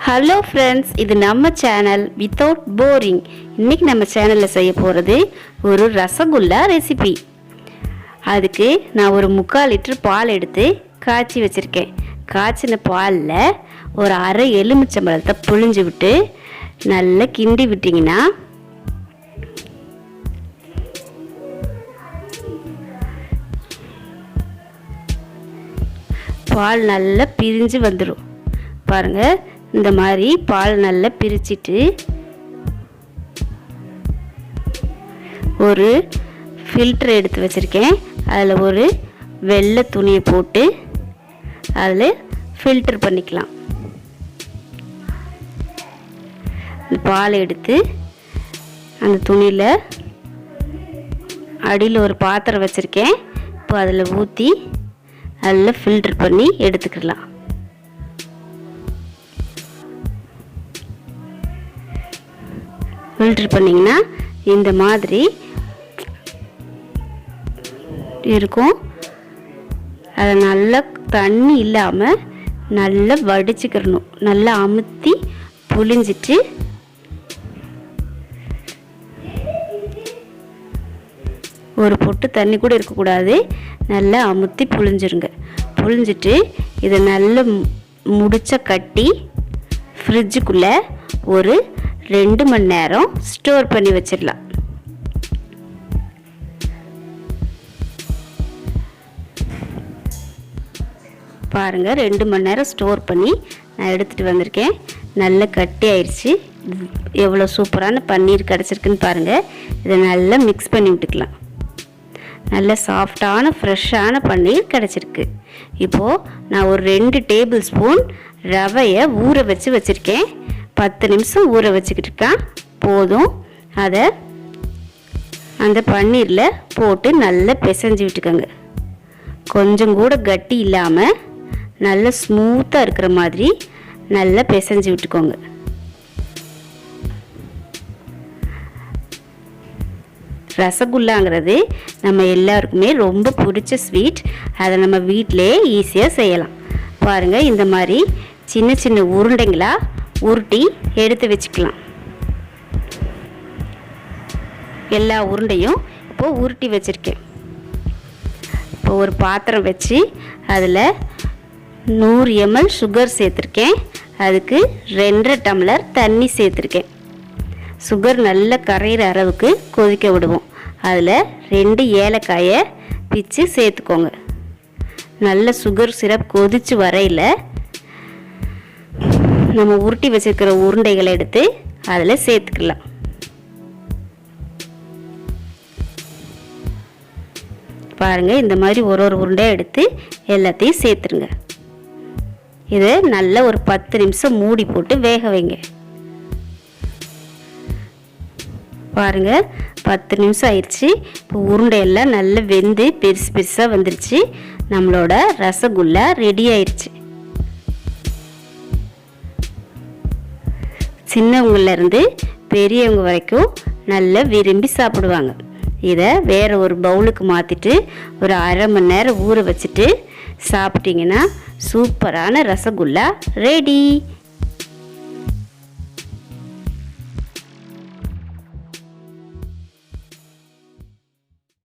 Hello friends, இது நம்ம channel without boring. இன்றைக்கி நம்ம சேனலில் செய்ய போகிறது ஒரு ரசகுல்லா ரெசிபி. அதுக்கு நான் ஒரு 3/4 லிட்டர் பால் எடுத்து காய்ச்சி வச்சுருக்கேன். காய்ச்சின பாலில் ஒரு அரை எலுமிச்சம்பழத்தை புழிஞ்சு விட்டு நல்லா கிண்டி விட்டிங்கன்னா பால் நல்லா பிரிஞ்சு வந்துடும். பாருங்கள், இந்த மாதிரி பால் நல்லா பிரிச்சுட்டு ஒரு ஃபில்டர் எடுத்து வச்சுருக்கேன். அதில் ஒரு வெள்ளை துணியை போட்டு அதில் ஃபில்டர் பண்ணிக்கலாம். இந்த பால் எடுத்து அந்த துணியில் அடியில் ஒரு பாத்திரம் வச்சுருக்கேன். இப்போ அதில் ஊற்றி அதில் ஃபில்டர் பண்ணி எடுத்துக்கலாம். ஃபில்டர் பண்ணிங்கன்னா இந்த மாதிரி இருக்கும். அதை நல்லா தண்ணி இல்லாமல் நல்லா வடிச்சுக்கிறணும். நல்லா அமுத்தி புழிஞ்சிட்டு ஒரு பொட்டு தண்ணி கூட இருக்கக்கூடாது. நல்லா அமுத்தி புழிஞ்சிருங்க. புழிஞ்சிட்டு இதை நல்லா முடிச்ச கட்டி ஃப்ரிட்ஜுக்குள்ளே ஒரு 2 மணி நேரம் ஸ்டோர் பண்ணி வச்சிடலாம். பாருங்கள், 2 மணி நேரம் ஸ்டோர் பண்ணி நான் எடுத்துகிட்டு வந்திருக்கேன். நல்லா கட்டி ஆயிடுச்சு. எவ்வளோ சூப்பரான பன்னீர் கிடச்சிருக்குன்னு பாருங்கள். இதை நல்லா மிக்ஸ் பண்ணி விட்டுக்கலாம். நல்ல சாஃப்டான ஃப்ரெஷ்ஷான பன்னீர் கிடச்சிருக்கு. இப்போது நான் ஒரு 2 டேபிள் ஸ்பூன் ரவையை ஊற வச்சுருக்கேன். 10 நிமிஷம் ஊற வச்சுக்கிட்டு இருக்கேன். போதும். அதை அந்த பன்னீரில் போட்டு நல்லா பிசைஞ்சு விட்டுக்கோங்க. கொஞ்சம் கூட கட்டி இல்லாமல் நல்லா ஸ்மூத்தாக இருக்கிற மாதிரி நல்லா பிசைஞ்சு விட்டுக்கோங்க. ரசகுல்லாங்கிறது நம்ம எல்லாருக்குமே ரொம்ப பிடிச்ச ஸ்வீட். அதை நம்ம வீட்டிலே ஈஸியாக செய்யலாம். பாருங்கள், இந்த மாதிரி சின்ன சின்ன உருண்டைங்களாக உருட்டி எடுத்து வச்சுக்கலாம். எல்லா உருண்டையும் இப்போது உருட்டி வச்சுருக்கேன். இப்போ ஒரு பாத்திரம் வச்சு அதில் 100 ml சுகர் சேர்த்துருக்கேன். அதுக்கு 2.5 டம்ளர் தண்ணி சேர்த்துருக்கேன். சுகர் நல்லா கரையிற அளவுக்கு கொதிக்க விடுவோம். அதில் 2 ஏலக்காயை பிச்சு சேர்த்துக்கோங்க. நல்ல சுகர் சிரப் கொதித்து வரையில் நம்ம உருட்டி வச்சுருக்கிற உருண்டைகளை எடுத்து அதில் சேர்த்துக்கலாம். பாருங்கள், இந்த மாதிரி ஒரு உருண்டையை எடுத்து எல்லாத்தையும் சேர்த்துருங்க. இதை நல்லா ஒரு 10 நிமிஷம் மூடி போட்டு வேக வைங்க. பாருங்கள், 10 நிமிஷம் ஆயிடுச்சு. இப்போ உருண்டையெல்லாம் நல்லா வெந்து பெருசு பெருசாக வந்துருச்சு. நம்மளோட ரசகுல்லா ரெடி ஆயிடுச்சு. சின்னவங்கலேருந்து பெரியவங்க வரைக்கும் நல்லா விரும்பி சாப்பிடுவாங்க. இதை வேறு ஒரு பவுலுக்கு மாற்றிட்டு ஒரு அரை மணி நேரம் ஊற வச்சுட்டு சாப்பிட்டிங்கன்னா சூப்பரான ரசகுல்லா ரெடி.